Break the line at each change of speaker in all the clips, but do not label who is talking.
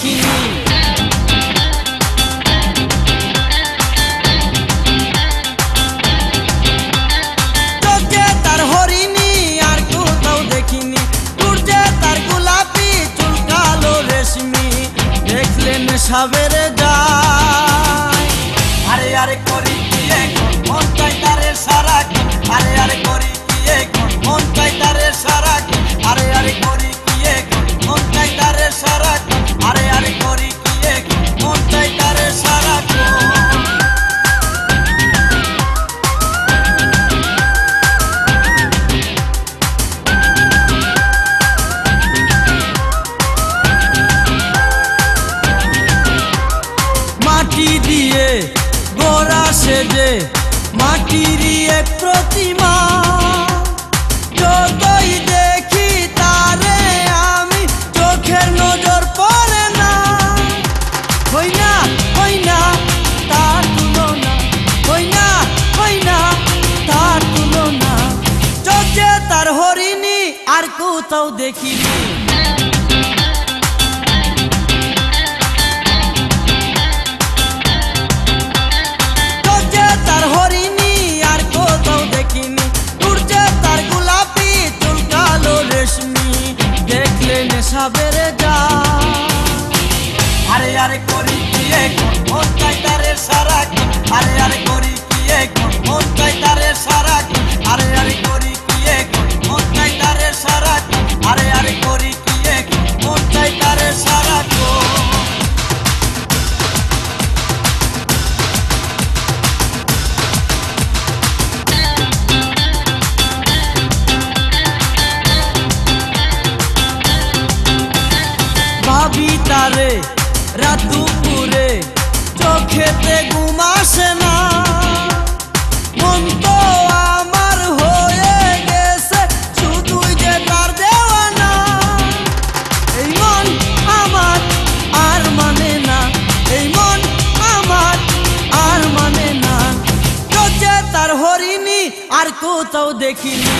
দেখিনি। চোখে তার হরিণী আর কোথাও দেখিনি, সূর্যে তার গোলাপি চুল কালো রেশমি, দেখলে নেশা বেড়ে যায়। আরে আরে করি কি এখন মন চাই তারে সারাক্ষণ, আরে আরে করি কি এখন মন চাই তারে সারাক্ষণ, আরে আরে করি কি এখন মন চাই তারে সারাক্ষণ, আরে আরে করি কি এখন মন চাই তারে সারাক্ষণ। মাটি দিয়ে গোরা সেজে মাটিরই এক প্রতিমা, যতই দেখি তারে আমি চোখের নজর পড়ে না। হই না তার তুলনা, হই না তার তুলনা, চোখে তার হরিণী আর কোথাও দেখিনি। নেশা বেড়ে যায়। আরে আরে করি কি এখন মন চাই তারে সারাক্ষণ, আরে আরে করি কি এখন মন চাই তারে সারাক্ষণ, আরে আরে করি কি এখন মন চাই তারে সারাক্ষণ, আরে আরে করি কি এখন মন চাই তারে সারাক্ষণ। ভাবি তারে রাত দুপুরে চোখেতে ঘুম আসে না, মন তো আমার হয়ে গেছে শুধুই যে তার দেওয়ানা। এই মন আমার আর মানে না, এই মন আমার আর মানে না, চোখে তার হরিণী আর কোথাও দেখিনি।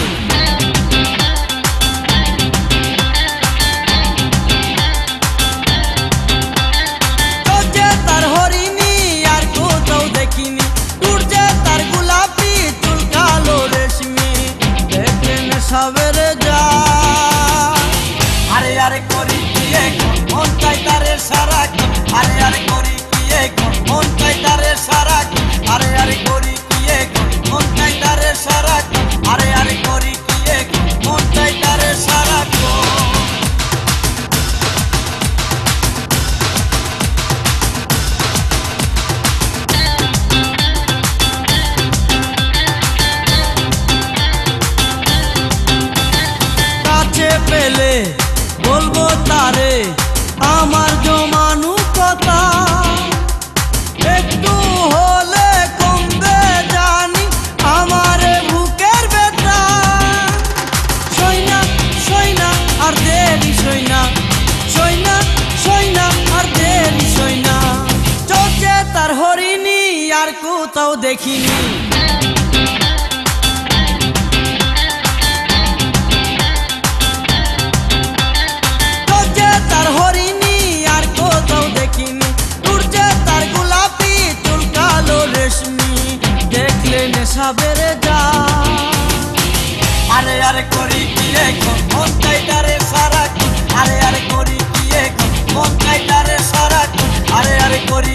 আরে আরে করি কি এখন মন চাই তারে সারাক্ষণ, আরে আরে করি কি এখন মন চাই তারে সারাক্ষণ, আরে আরে করি কি এখন মন চাই তারে সারাক্ষণ, আরে আরে করি কি এখন মন চাই তারে সারাক্ষণ। পেলে বলবো তারে আমার জমানো কথা, একটু হলে কমবে জানি আমার বুকের ব্যথা। সইনা আর দেরি সইনা আর দেরি সইনা, চোখে তার হরিণী আর কোথাও দেখিনি। নেশা বেড়ে যায়। আরে আরে করি কি এখন মন চাই তারে সারাক্ষণ, আরে আরে করি কি এখন মন চাই তারে সারাক্ষণ, আরে আরে করি